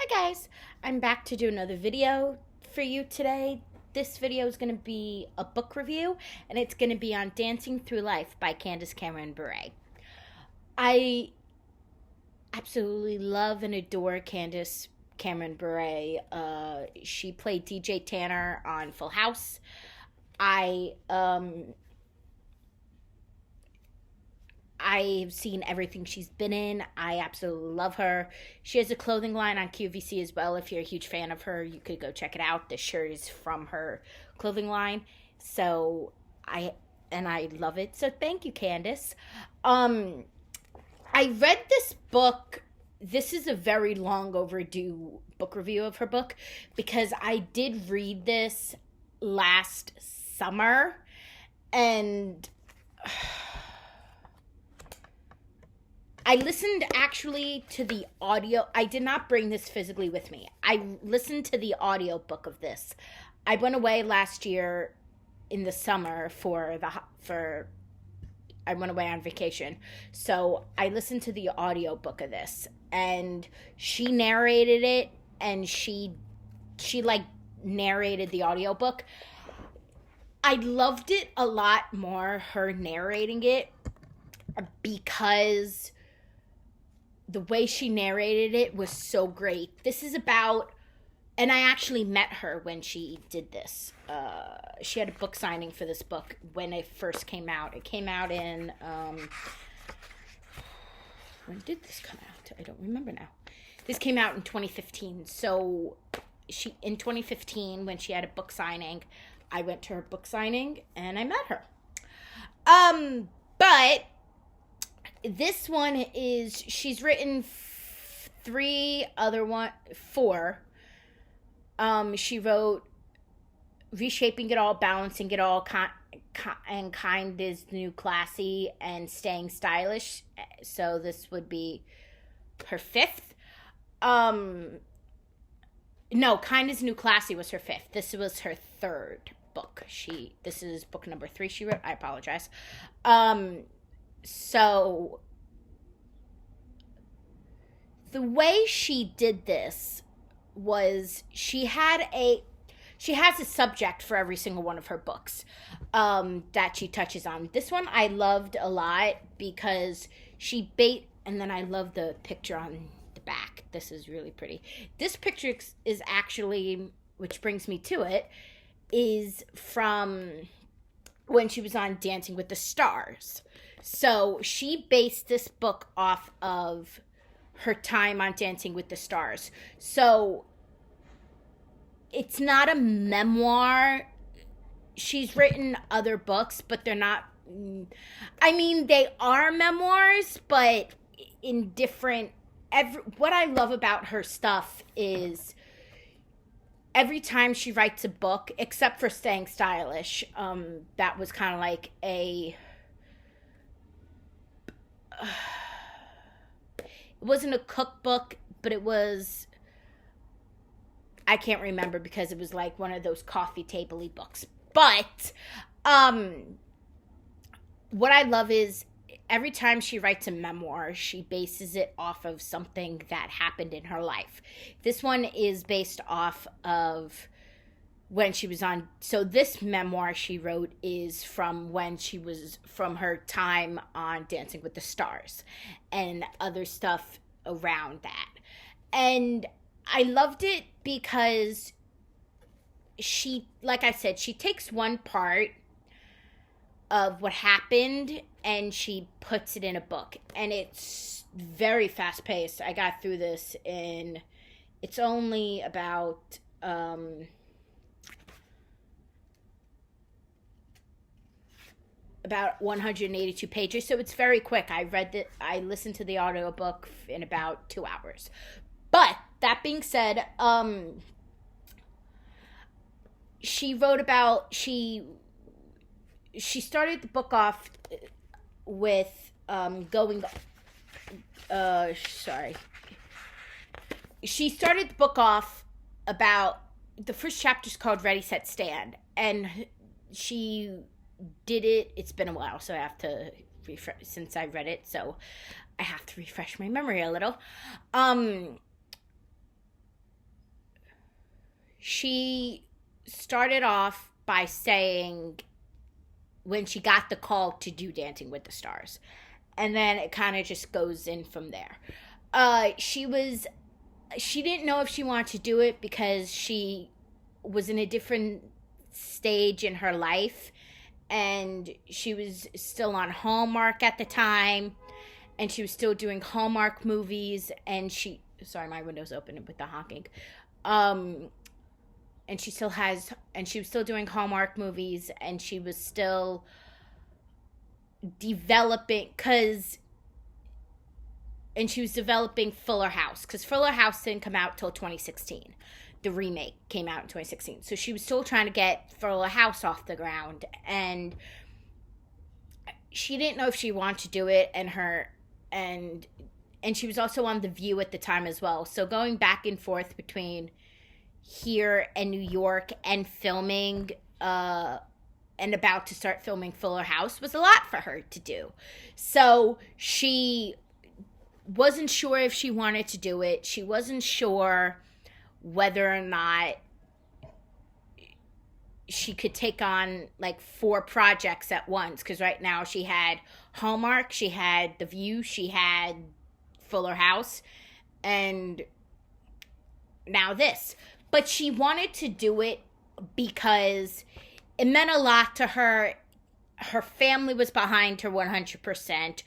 Hi guys, I'm back to do another video for you today. This video is going to be a book review, and it's going to be on Dancing Through Life by Candace Bure. I absolutely love and adore Candace Bure. She played DJ Tanner on Full House. I've seen everything she's been in. I absolutely love her. She has a clothing line on QVC as well. If you're a huge fan of her, you could go check it out. The shirt is from her clothing line. So I love it. So thank you, Candace. I read this book. This is a very long overdue book review of her book because I did read this last summer, and I listened actually to the audio. I did not bring this physically with me. I listened to the audio book of this. I went away last year in the summer I went away on vacation. So I listened to the audio book of this, and she narrated it, and she like narrated the audio book. I loved it a lot more, her narrating it, because the way she narrated it was so great. This is about, and I actually met her when she did this. She had a book signing for this book when it first came out. It came out in, when did this come out? I don't remember now. This came out in 2015. So in 2015, when she had a book signing, I went to her book signing and I met her. But this one is, she's written four. She wrote Reshaping It All, Balancing It All, and Kind is New Classy, and Staying Stylish. So this would be her fifth. No, Kind is New Classy was her fifth. This was her third book. This is book number 3 she wrote. I apologize. So the way she did this was she has a subject for every single one of her books that she touches on. This one I loved a lot because and then I love the picture on the back. This is really pretty. This picture is actually, which brings me to it, is from when she was on Dancing with the Stars. So she based this book off of her time on Dancing with the Stars. So it's not a memoir. She's written other books, but they're not, I mean, they are memoirs, but in different, what I love about her stuff is every time she writes a book, except for Staying Stylish, that was kind of like it wasn't a cookbook, but it was, I can't remember because it was like one of those coffee table-y books. But what I love is every time she writes a memoir, she bases it off of something that happened in her life. This one is based off of when she was on, so this memoir she wrote is from her time on Dancing with the Stars and other stuff around that. And I loved it because she, like I said, she takes one part of what happened and she puts it in a book, and it's very fast paced. I got through this it's only about 182 pages, so it's very quick. I listened to the audiobook in about 2 hours. But that being said, she wrote about, she started the book off with she started the book off about, the first chapter's called Ready, Set, Stand, and she did it, it's been a while, so I have to refresh, since I read it, so I have to refresh my memory a little. she started off by saying when she got the call to do Dancing with the Stars. And then it kind of just goes in from there. She didn't know if she wanted to do it because she was in a different stage in her life, and she was still on Hallmark at the time, and she was still doing Hallmark movies, and sorry, my window's open with the honking. And she was still doing Hallmark movies, and she was still developing, and she was developing Fuller House, because Fuller House didn't come out till 2016. The remake came out in 2016. So she was still trying to get Fuller House off the ground, and she didn't know if she wanted to do it, and she was also on The View at the time as well. So going back and forth between here and New York and filming and about to start filming Fuller House was a lot for her to do. So she wasn't sure if she wanted to do it. She wasn't sure whether or not she could take on like 4 projects at once, because right now she had Hallmark, she had The View, she had Fuller House, and now this. But she wanted to do it because it meant a lot to her. Her family was behind her 100%,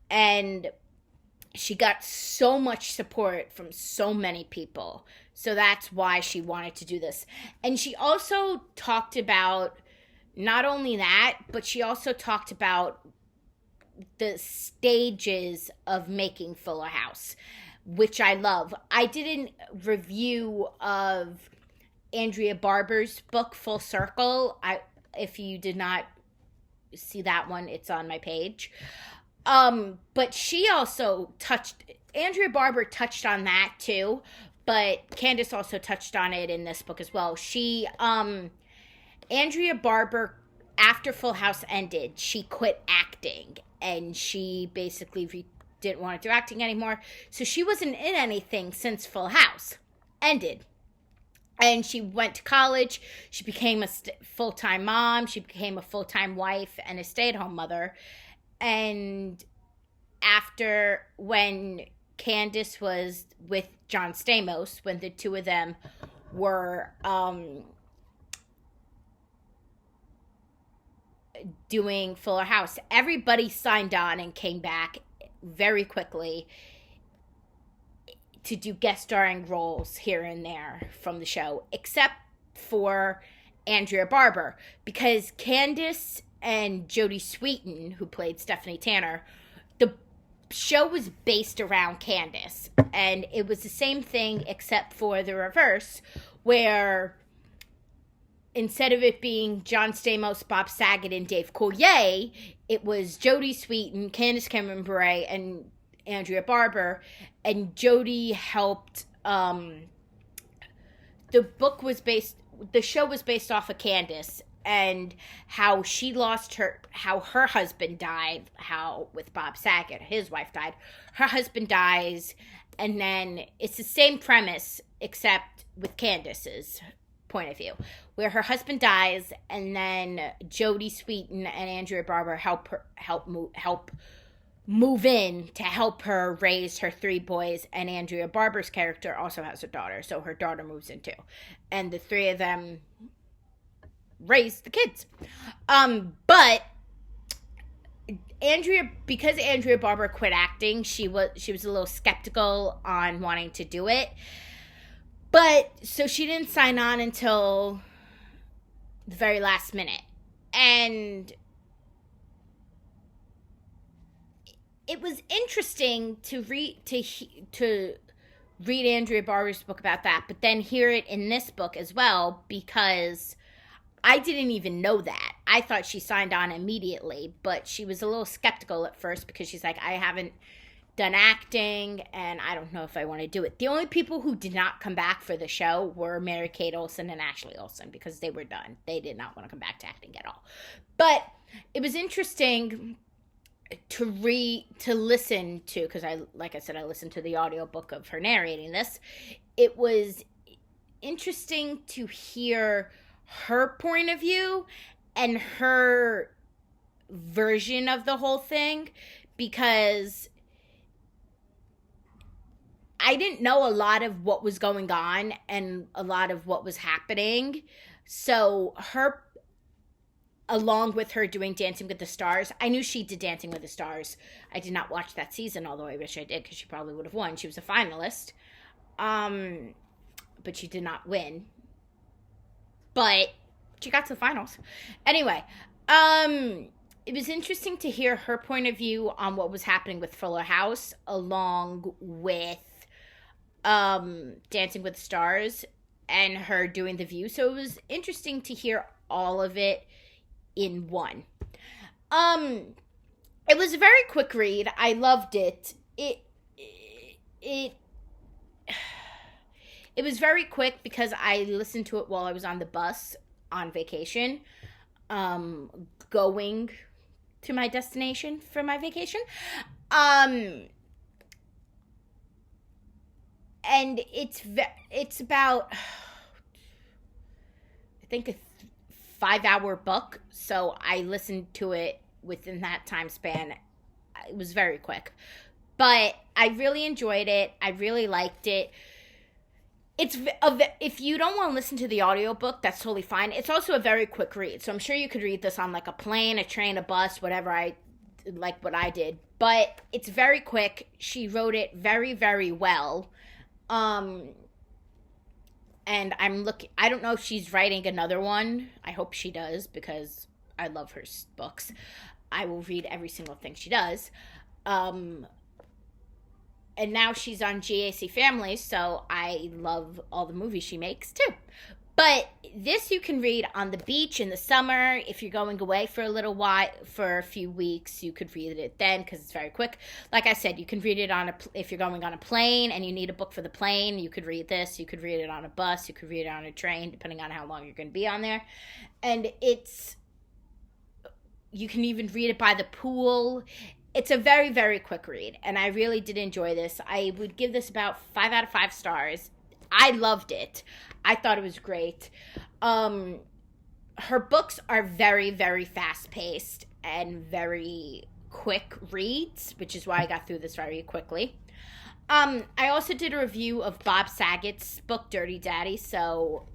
and she got so much support from so many people. So that's why she wanted to do this. And she also talked about not only that, but she also talked about the stages of making Fuller House, which I love. I did a review of Andrea Barber's book, Full Circle. If you did not see that one, it's on my page. But she also Andrea Barber touched on that too, but Candace also touched on it in this book as well. Andrea Barber, after Full House ended, she quit acting, and she basically didn't want to do acting anymore. So she wasn't in anything since Full House ended. And she went to college. She became a full-time mom. She became a full-time wife and a stay-at-home mother. And when Candace was with John Stamos, when the two of them were doing Fuller House, everybody signed on and came back very quickly to do guest starring roles here and there from the show, except for Andrea Barber, because Candace and Jodie Sweetin, who played Stephanie Tanner, the show was based around Candace, and it was the same thing except for the reverse, where instead of it being John Stamos, Bob Saget, and Dave Coulier, it was Jodie Sweetin, Candace Cameron Bure, and Andrea Barber, and Jodie helped. The show was based off of Candace and how she lost how her husband died, how with Bob Saget, his wife died, her husband dies, and then it's the same premise except with Candace's point of view, where her husband dies, and then Jodie Sweetin and Andrea Barber help move in to help her raise her 3 boys, and Andrea Barber's character also has a daughter, so her daughter moves in too, and the 3 of them raise the kids. But because Andrea Barber quit acting, she was a little skeptical on wanting to do it. But so she didn't sign on until the very last minute. And it was interesting to read Andrea Barber's book about that, but then hear it in this book as well, because I didn't even know that. I thought she signed on immediately, but she was a little skeptical at first because she's like, I haven't done acting, and I don't know if I want to do it. The only people who did not come back for the show were Mary-Kate Olsen and Ashley Olsen, because they were done. They did not want to come back to acting at all. But it was interesting to listen to, because I listened to the audiobook of her narrating this. It was interesting to hear her point of view and her version of the whole thing, because I didn't know a lot of what was going on and a lot of what was happening. So her, along with her doing Dancing with the Stars, I knew she did Dancing with the Stars. I did not watch that season, although I wish I did, because she probably would have won. She was a finalist. But she did not win. But she got to the finals. Anyway, it was interesting to hear her point of view on what was happening with Fuller House, along with Dancing with the Stars and her doing The View. So it was interesting to hear all of it in one. It was a very quick read. I loved it. It was very quick because I listened to it while I was on the bus on vacation, going to my destination for my vacation. And it's about, I think, a 5-hour book, so I listened to it within that time span. It was very quick, but I really enjoyed it. I really liked it. If you don't want to listen to the audiobook, that's totally fine. It's also a very quick read, so I'm sure you could read this on like a plane, a train, a bus, whatever, what I did. But it's very quick. She wrote it very, very well. And I don't know if she's writing another one. I hope she does, because I love her books. I will read every single thing she does. And now she's on GAC Family, so I love all the movies she makes too. But this you can read on the beach in the summer. If you're going away for a little while, for a few weeks, you could read it then, because it's very quick. Like I said, you can read it if you're going on a plane and you need a book for the plane, you could read this. You could read it on a bus. You could read it on a train, depending on how long you're going to be on there. And you can even read it by the pool. It's a very, very quick read, and I really did enjoy this. I would give this about 5 out of 5 stars. I loved it. I thought it was great. Her books are very, very fast-paced and very quick reads, which is why I got through this very quickly. I also did a review of Bob Saget's book, Dirty Daddy, so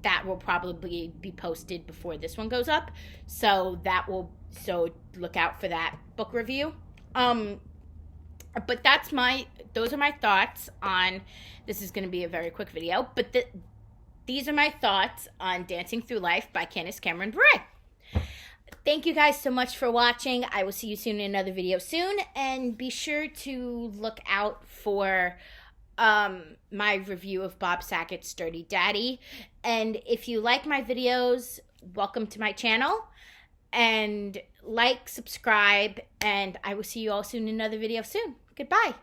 that will probably be posted before this one goes up. So look out for that book review. But those are my thoughts on, this is going to be a very quick video, but these are my thoughts on Dancing Through Life by Candace Cameron Bure. Thank you guys so much for watching. I will see you soon in another video soon, and be sure to look out for my review of Bob Saget's Dirty Daddy. And if you like my videos, welcome to my channel, and like, subscribe, and I will see you all soon in another video soon. Goodbye.